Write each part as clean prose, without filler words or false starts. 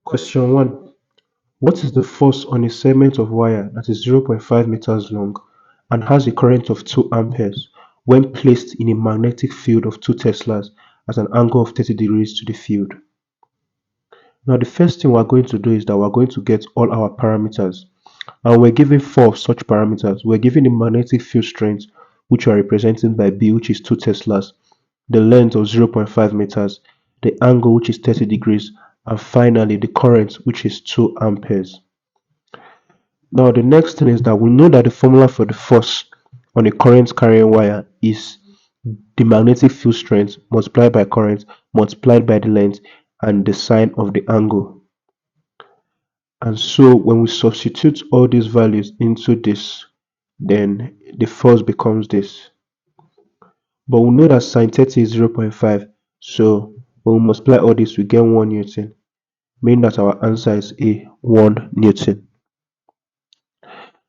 Question 1. What is the force on a segment of wire that is 0.5 meters long and has a current of 2 amperes when placed in a magnetic field of 2 teslas at an angle of 30 degrees to the field? Now the first thing we're going to do is that we're going to get all our parameters, and we're given 4 of such parameters. We're given the magnetic field strength, which are represented by B, which is 2 teslas, the length of 0.5 meters, the angle, which is 30 degrees, and finally the current, which is 2 amperes. Now the next thing is that we know that the formula for the force on a current carrying wire is the magnetic field strength multiplied by current multiplied by the length and the sine of the angle. And so when we substitute all these values into this, then the force becomes this. But we know that sine 30 is 0.5, so when we multiply all this we get 1 Newton, meaning that our answer is A, 1 Newton.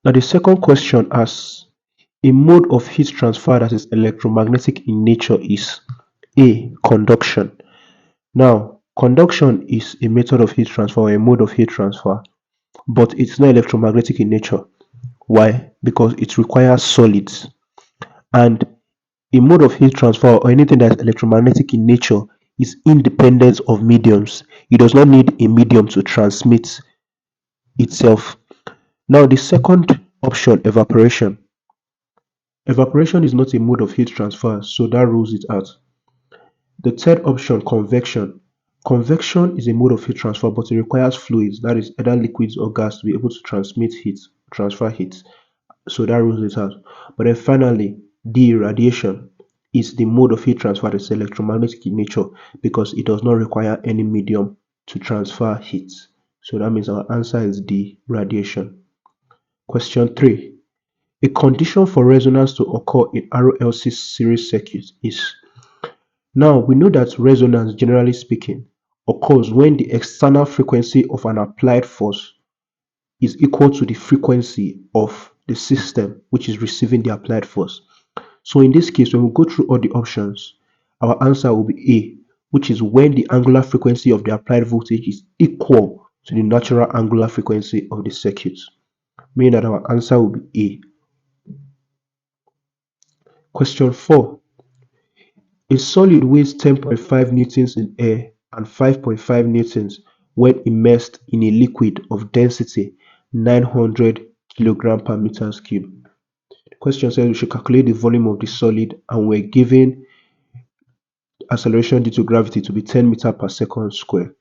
Now the second question asks, a mode of heat transfer that is electromagnetic in nature is A. Conduction. Now, conduction is a method of heat transfer or a mode of heat transfer, but it's not electromagnetic in nature. Why? Because it requires solids. And a mode of heat transfer or anything that's electromagnetic in nature is independent of mediums. It does not need a medium to transmit itself. Now, the second option, evaporation. Evaporation is not a mode of heat transfer, so that rules it out. The third option, convection. Convection is a mode of heat transfer, but it requires fluids, that is either liquids or gas, to be able to transmit heat, transfer heat. So that rules it out. But then finally, the radiation is the mode of heat transfer that is electromagnetic in nature because it does not require any medium to transfer heat. So that means our answer is D, radiation. Question 3. A condition for resonance to occur in RLC series circuit is. Now we know that resonance, generally speaking, occurs when the external frequency of an applied force is equal to the frequency of the system which is receiving the applied force. So in this case, when we go through all the options, our answer will be A, which is when the angular frequency of the applied voltage is equal to the natural angular frequency of the circuit, meaning that our answer will be A. Question 4. A solid weighs 10.5 newtons in air and 5.5 newtons when immersed in a liquid of density 900 kg per meters cube. The question says we should calculate the volume of the solid, and we're given acceleration due to gravity to be 10 meters per second square.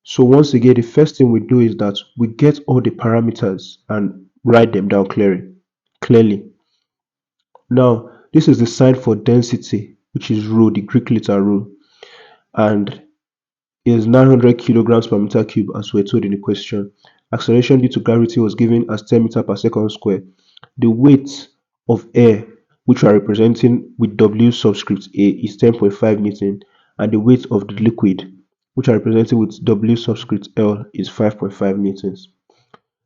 So once again, the first thing we do is that we get all the parameters and write them down clearly. Now, this is the sign for density, which is rho, the Greek letter rho, and is 900 kilograms per meter cube as we're told in the question. Acceleration due to gravity was given as 10 meters per second square. The weight of air, which we are representing with W subscript A, is 10.5 Newton, and the weight of the liquid, which are represented with W subscript L, is 5.5 Newtons.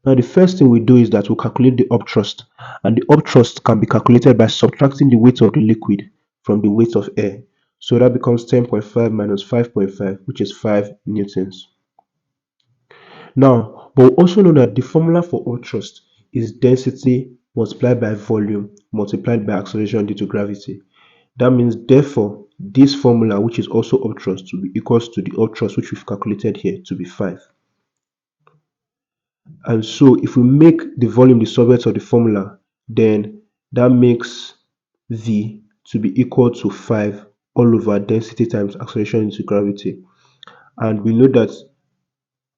Now the first thing we do is that we calculate the upthrust, and the upthrust can be calculated by subtracting the weight of the liquid from the weight of air. So that becomes 10.5 minus 5.5, which is 5 newtons. Now, but we also know that the formula for upthrust is density multiplied by volume multiplied by acceleration due to gravity. That means, therefore, this formula, which is also upthrust, will be equals to the upthrust which we've calculated here to be 5. And so if we make the volume the subject of the formula, then that makes V to be equal to 5 all over density times acceleration into gravity. And we know that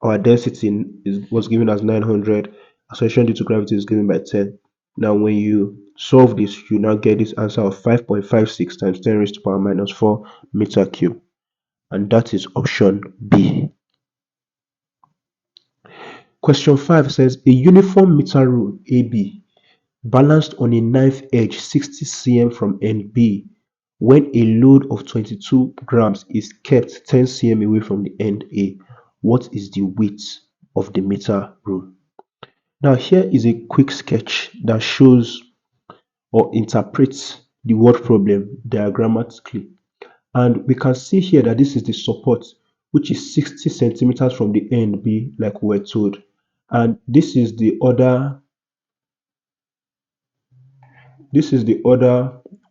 our density was given as 900, acceleration due to gravity is given by 10. Now when you solve this, you now get this answer of 5.56 times 10 raised to power minus 4 meter cube. And that is option B. Question 5 says a uniform meter rule AB balanced on a knife edge 60 cm from end B when a load of 22 grams is kept 10 cm away from the end A. What is the width of the meter rule? Now here is a quick sketch that shows or interprets the word problem diagrammatically. And we can see here that this is the support which is 60 centimeters from the end B, like we were told. And this is the other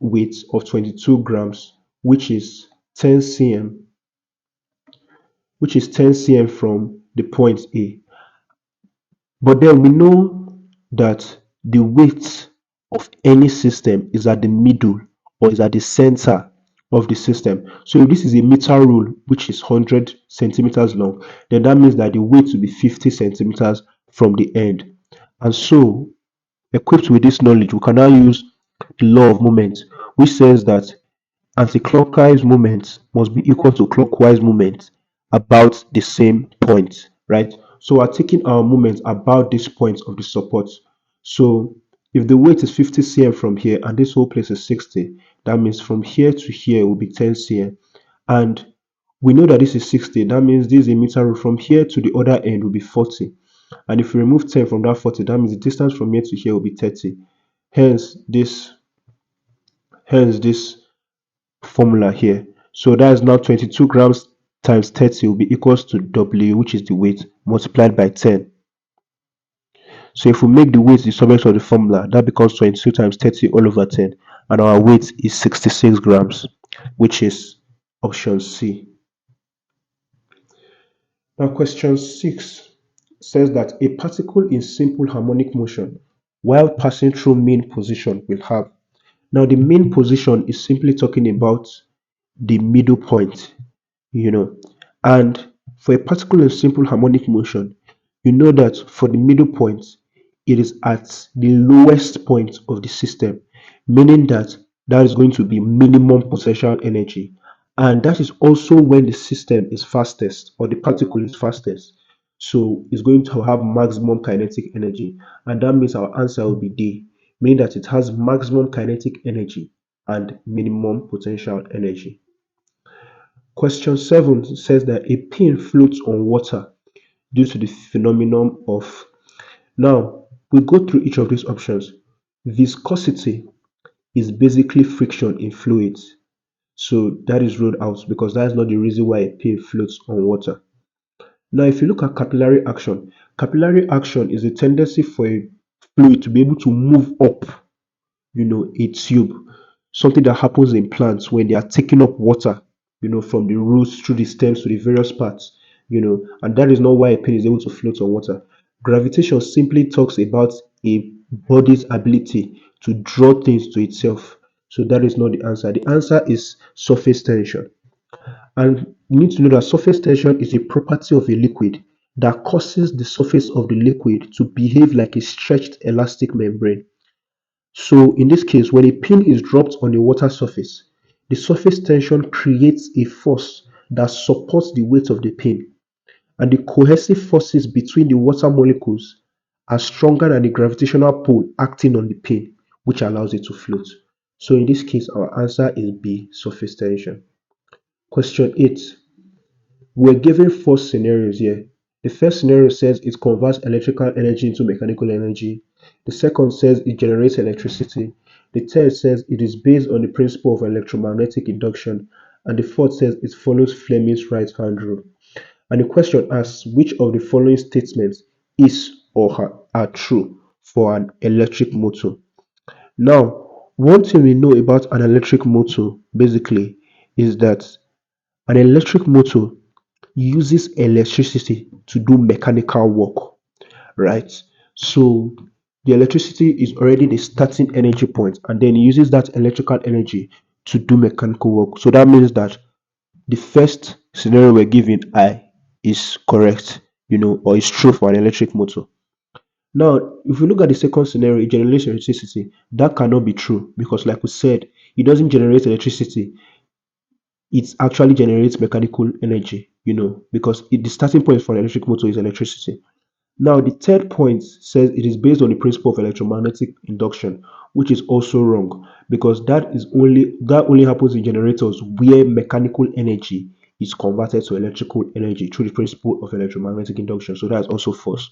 weight of 22 grams, which is 10 cm, which is 10 cm from the point A. But then we know that the weight of any system is at the middle or is at the center of the system. So if this is a meter rule, which is 100 centimeters long, then that means that the weight will be 50 centimeters from the end. And so, equipped with this knowledge, we can now use the law of moment, which says that anti-clockwise movement must be equal to clockwise movement about the same point, right? So we're taking our movement about this point of the support. So if the weight is 50 cm from here and this whole place is 60, that means from here to here will be 10 cm. And we know that this is 60, that means this is a meter rule. From here to the other end will be 40. And if we remove 10 from that 40, that means the distance from here to here will be 30. Hence this formula here. So that is now 22 grams times 30 will be equals to W, which is the weight, multiplied by 10. So if we make the weight the summation of the formula, that becomes 22 times 30 all over 10. And our weight is 66 grams, which is option C. Now question 6 says that a particle in simple harmonic motion while passing through mean position will have. Now the mean position is simply talking about the middle point, you know. And for a particle in simple harmonic motion, you know that for the middle point, it is at the lowest point of the system, meaning that that is going to be minimum potential energy. And that is also when the system is fastest or the particle is fastest. So it's going to have maximum kinetic energy. And that means our answer will be D, meaning that it has maximum kinetic energy and minimum potential energy. Question 7 says that a pin floats on water due to the phenomenon of. Now, we go through each of these options. Viscosity is basically friction in fluids. So that is ruled out because that is not the reason why a pin floats on water. Now, if you look at capillary action is a tendency for a fluid to be able to move up, a tube, something that happens in plants when they are taking up water, from the roots through the stems to the various parts, and that is not why a pen is able to float on water. Gravitation simply talks about a body's ability to draw things to itself. So that is not the answer. The answer is surface tension. And you need to know that surface tension is a property of a liquid that causes the surface of the liquid to behave like a stretched elastic membrane. So in this case, when a pin is dropped on a water surface, the surface tension creates a force that supports the weight of the pin, and the cohesive forces between the water molecules are stronger than the gravitational pull acting on the pin, which allows it to float. So in this case, our answer is B, surface tension. Question 8. We're given four scenarios here. The first scenario says it converts electrical energy into mechanical energy. The second says it generates electricity. The third says it is based on the principle of electromagnetic induction. And the fourth says it follows Fleming's right hand rule. And the question asks which of the following statements is or are true for an electric motor. Now, one thing we know about an electric motor basically is that an electric motor uses electricity to do mechanical work, right? So the electricity is already the starting energy point, and then it uses that electrical energy to do mechanical work. So that means that the first scenario we're given, I, is correct, or is true for an electric motor. Now, if we look at the second scenario, it generates electricity. That cannot be true because, like we said, it doesn't generate electricity, it actually generates mechanical energy, because the starting point for an electric motor is electricity. Now, the third point says it is based on the principle of electromagnetic induction, which is also wrong because that only happens in generators where mechanical energy is converted to electrical energy through the principle of electromagnetic induction. So that's also false.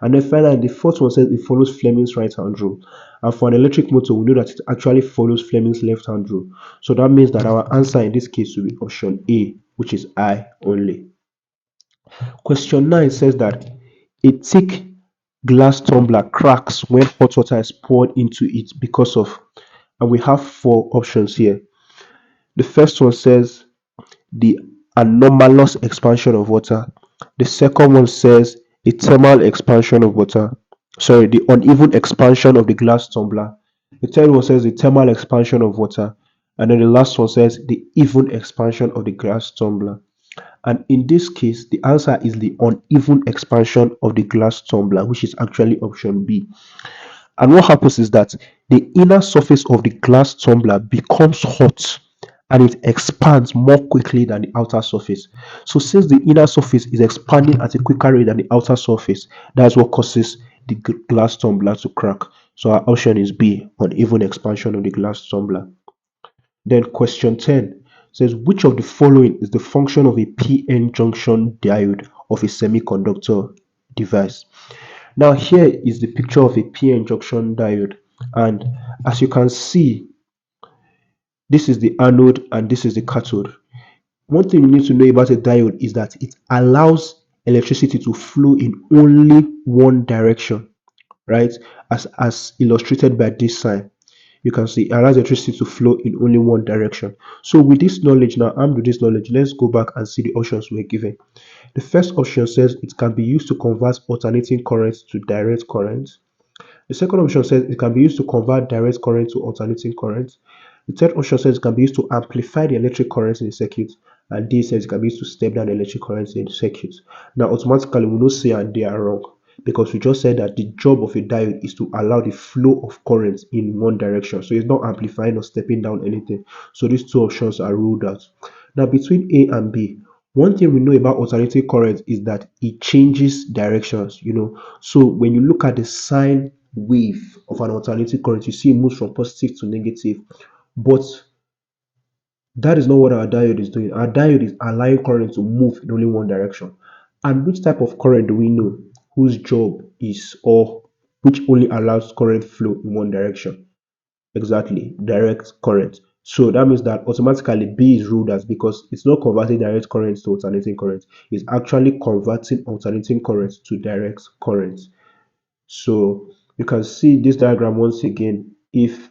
And then finally, the fourth one says it follows Fleming's right hand rule. And for an electric motor, we know that it actually follows Fleming's left hand rule. So that means that our answer in this case will be option A, which is I only. Question 9 says that a thick glass tumbler cracks when hot water is poured into it because of, and we have four options here. The first one says the anomalous expansion of water. The second one says the thermal expansion of water. Sorry, the uneven expansion of the glass tumbler. The third one says the thermal expansion of water. And then the last one says the even expansion of the glass tumbler. And in this case, the answer is the uneven expansion of the glass tumbler, which is actually option B. And what happens is that the inner surface of the glass tumbler becomes hot and it expands more quickly than the outer surface. So, since the inner surface is expanding at a quicker rate than the outer surface, that's what causes the glass tumbler to crack. So, our option is B, uneven expansion of the glass tumbler. Then, question 10 says, which of the following is the function of a PN junction diode of a semiconductor device? Now here is the picture of a p-n junction diode, and as you can see, this is the anode and this is the cathode. One thing you need to know about a diode is that it allows electricity to flow in only one direction, right? As illustrated by this sign. You can see it allows electricity to flow in only one direction. So with this knowledge now, armed with this knowledge, let's go back and see the options we're given. The first option says it can be used to convert alternating currents to direct currents. The second option says it can be used to convert direct current to alternating current. The third option says it can be used to amplify the electric current in the circuit. And D says it can be used to step down the electric current in the circuit. Now, automatically, we know C and D are wrong because we just said that the job of a diode is to allow the flow of current in one direction. So it's not amplifying or stepping down anything. So these two options are ruled out. Now, between A and B, one thing we know about alternating current is that it changes directions. So when you look at the sine wave of an alternating current, you see it moves from positive to negative. But that is not what our diode is doing. Our diode is allowing current to move in only one direction. And which type of current do we know whose job is, or which only allows current flow in one direction? Exactly, direct current. So that means that automatically B is ruled as, because it's not converting direct current to alternating current. It's actually converting alternating current to direct current. So you can see this diagram once again. If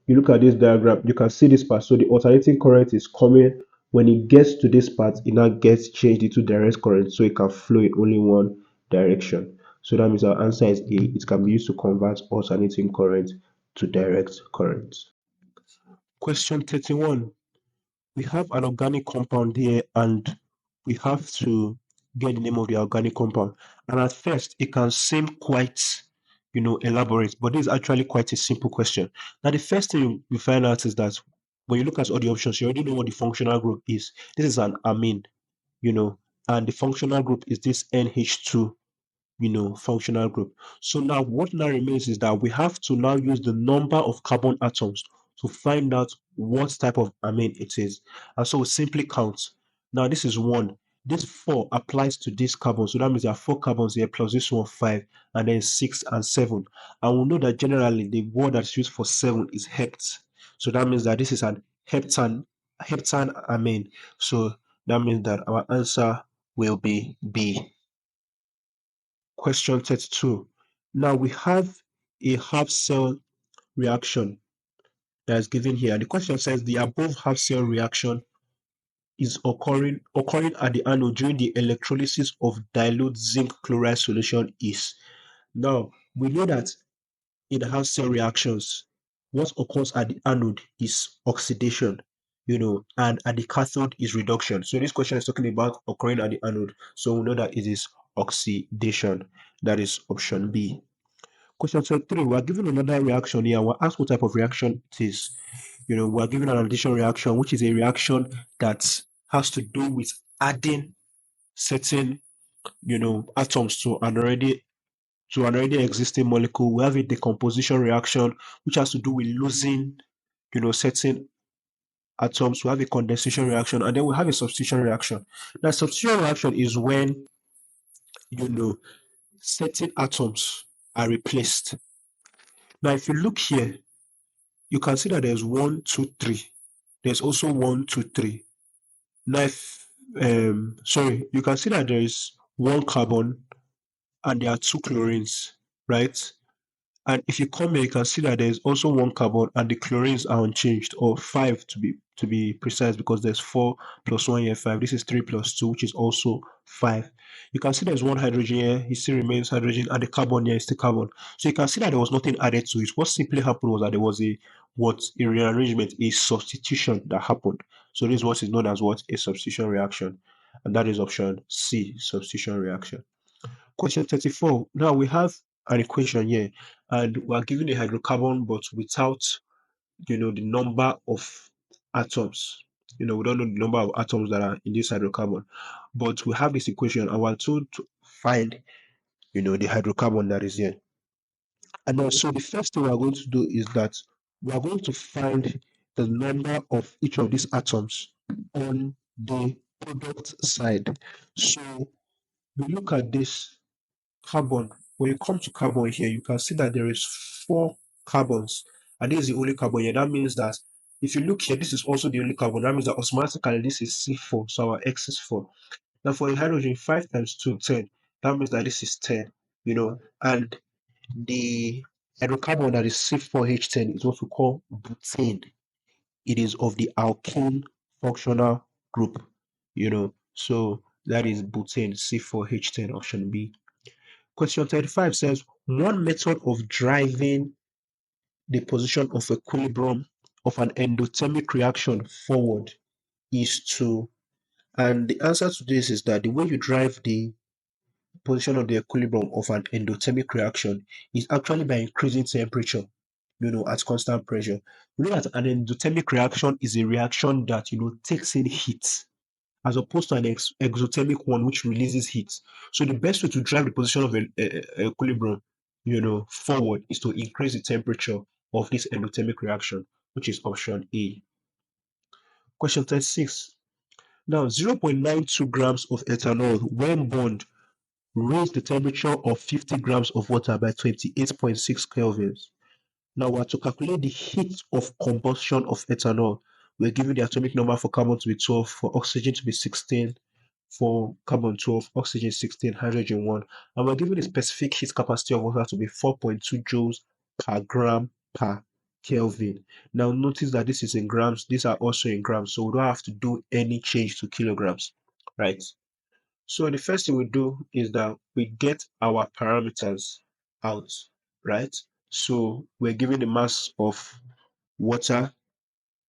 you look at this diagram, you can see this part. So the alternating current is coming. When it gets to this part, it now gets changed into direct current, so it can flow in only one direction. So that means our answer is A. It can be used to convert alternating current to direct current. Question 31. We have an organic compound here and we have to get the name of the organic compound. And at first, it can seem quite elaborate, but this is actually quite a simple question. Now, the first thing you find out is that when you look at all the options, you already know what the functional group is. This is an amine, and the functional group is this NH2 functional group. So now what now remains is that we have to now use the number of carbon atoms to find out what type of amine it is. And so we simply count. Now this is 1. This 4 applies to this carbon. So that means there are 4 carbons here plus this one 5, and then 6 and 7. And we know that generally the word that's used for 7 is hept. So that means that this is an heptane amine. So that means that our answer will be B. Question 32. Now we have a half cell reaction that is given here. The question says the above half cell reaction is occurring at the anode during the electrolysis of dilute zinc chloride solution is. Now we know that in half cell reactions, what occurs at the anode is oxidation, and at the cathode is reduction. So this question is talking about occurring at the anode. So we know that it is oxidation. That is option B. Question 23, we are given another reaction here. We're asked what type of reaction it is. We are given an addition reaction, which is a reaction that has to do with adding certain atoms to an already existing molecule. We have a decomposition reaction, which has to do with losing certain atoms. We have a condensation reaction, and then we have a substitution reaction. Now, substitution reaction is when you know certain atoms are replaced. Now, if you look here, you can see that there's one, two, three. There's also one, two, three. Now, sorry, you can see that there is one carbon and there are two chlorines, right? And if you come here, you can see that there's also one carbon and the chlorines are unchanged, or five to be precise, because there's four plus one here, five. This is three plus two, which is also five. You can see there's one hydrogen here, it still remains hydrogen, and the carbon here is still carbon. So you can see that there was nothing added to it. What simply happened was that there was a rearrangement, a substitution that happened. So this is what is known as what? A substitution reaction. And that is option C, substitution reaction. Question 34. Now we have an equation here, and we are given a hydrocarbon, but without, the number of atoms. We don't know the number of atoms that are in this hydrocarbon, but we have this equation, and we're told to find, the hydrocarbon that is here. And so the first thing we are going to do is that we are going to find the number of each of these atoms on the product side. So we look at this carbon. When you come to carbon here, you can see that there is four carbons, and this is the only carbon here. That means that if you look here, this is also the only carbon. That means that automatically this is C4, so our X is 4. Now for a hydrogen, 5 times 2, 10. That means that this is 10, and the hydrocarbon that is C4H10 is what we call butane. It is of the alkane functional group, so that is butane, C4H10, option B. Question 35 says, one method of driving the position of equilibrium of an endothermic reaction forward is to, and the answer to this is that the way you drive the position of the equilibrium of an endothermic reaction is actually by increasing temperature, at constant pressure. We know that an endothermic reaction is a reaction that, takes in heat, as opposed to an exothermic one which releases heat. So the best way to drive the position of equilibrium, forward, is to increase the temperature of this endothermic reaction, which is option A. Question 36. Now, 0.92 grams of ethanol when burned raise the temperature of 50 grams of water by 28.6 kelvins. Now we are to calculate the heat of combustion of ethanol. We're given the atomic number for carbon to be 12, for oxygen to be 16, for carbon 12, oxygen 16, hydrogen 1. And we're given the specific heat capacity of water to be 4.2 joules per gram per Kelvin. Now notice that this is in grams, these are also in grams, so we don't have to do any change to kilograms, right? So the first thing we do is that we get our parameters out, right? So we're given the mass of water,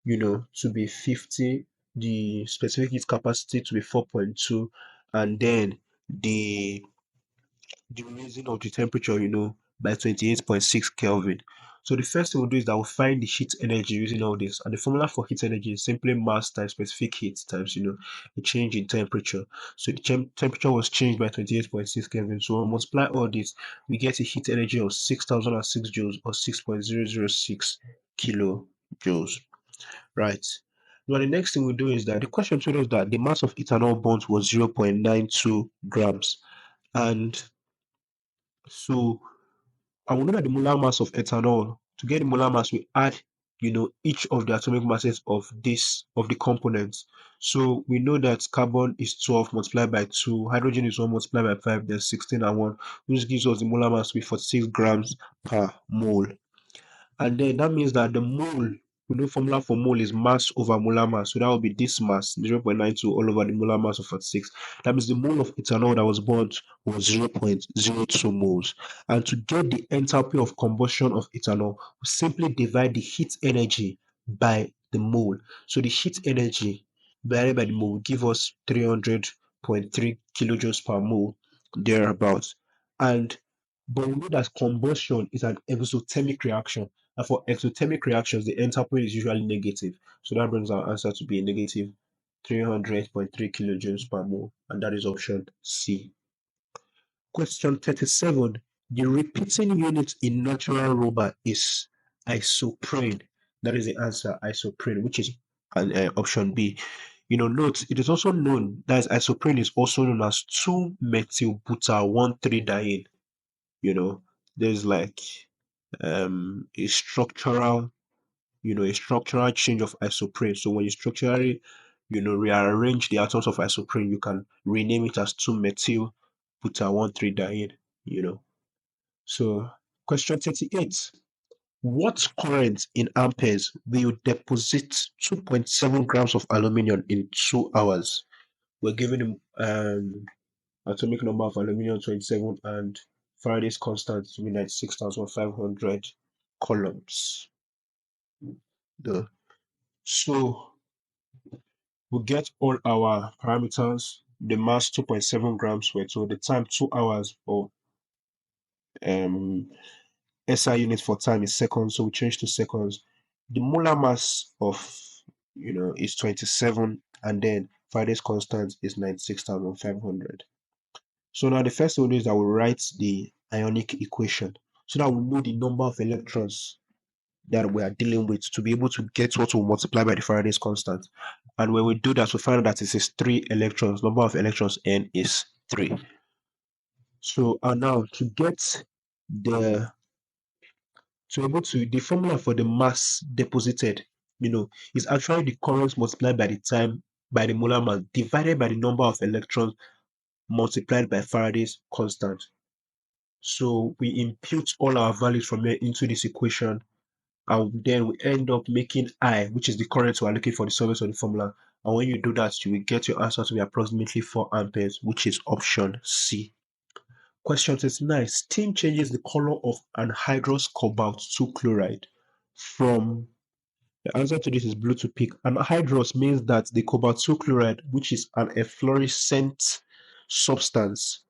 to be 50, the specific heat capacity to be 4.2, and then the raising of the temperature, by 28.6 Kelvin. So the first thing we'll do is that we'll find the heat energy using all this. And the formula for heat energy is simply mass times specific heat times, the change in temperature. So the temperature was changed by 28.6 Kelvin. So we'll multiply all this, we get a heat energy of 6006 joules, or 6.006 kilojoules, right? Now the next thing we do is that the question told us that the mass of ethanol burnt was 0.92 grams. And so I will know that the molar mass of ethanol. To get the molar mass, we add, each of the atomic masses of the components. So we know that carbon is 12 multiplied by 2, hydrogen is 1 multiplied by 5, then 16 and 1, which gives us the molar mass to be 46 grams per mole. And then that means that the mole, we know formula for mole is mass over molar mass. So that will be this mass, 0.92 all over the molar mass of 46. That means the mole of ethanol that was burnt was 0.02 moles. And to get the enthalpy of combustion of ethanol, we simply divide the heat energy by the mole. So the heat energy divided by the mole will give us 300.3 kilojoules per mole, thereabouts. And but we know that combustion is an exothermic reaction. And for exothermic reactions, the enthalpy is usually negative. So that brings our answer to be a negative 300.3 kilojoules per mole. And that is option C. Question 37. The repeating unit in natural rubber is isoprene. That is the answer, isoprene, which is option B. Note, it is also known that isoprene is also known as 2-methylbutyl 1,3-diene. There's like a structural change of isoprene. So when you structurally, rearrange the atoms of isoprene, you can rename it as 2-methyl butyl 1,3-diene, So, question 38. What current in amperes will deposit 2.7 grams of aluminium in 2 hours? We're given atomic number of aluminium 27 and Faraday's constant to be 96,500 coulombs. So we get all our parameters. The mass 2.7 grams weight. So the time 2 hours for um SI unit for time is seconds. So we change to seconds. The molar mass of is 27, and then Faraday's constant is 96,500. So now the first thing we do is that we write the ionic equation so that we know the number of electrons that we are dealing with to be able to get what will multiply by the Faraday's constant. And when we do that, we find out that it is 3 electrons. Number of electrons n is 3. So and now the the formula for the mass deposited, is actually the current multiplied by the time by the molar mass divided by the number of electrons multiplied by Faraday's constant. So we impute all our values from here into this equation, and then we end up making I, which is the current we are looking for, the surface of the formula. And when you do that, you will get your answer to be approximately 4 amperes, which is option C. Question 39. Steam changes the color of anhydrous cobalt 2 chloride from the answer to this is blue to pink. Anhydrous means that the cobalt 2 chloride, which is an efflorescent substance,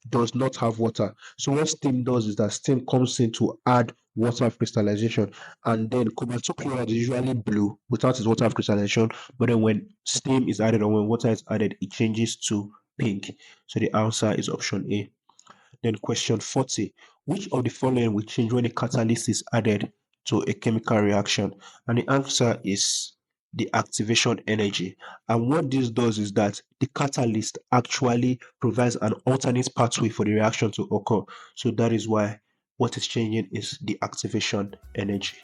does not have water. So what steam does is that steam comes in to add water of crystallization, and then cobalt 2 chloride is usually blue without its water of crystallization, but then when steam is added or when water is added, it changes to pink. So the answer is option A. Then question 40. Which of the following will change when a catalyst is added to a chemical reaction? And the answer is the activation energy. And what this does is that the catalyst actually provides an alternate pathway for the reaction to occur. So that is why what is changing is the activation energy.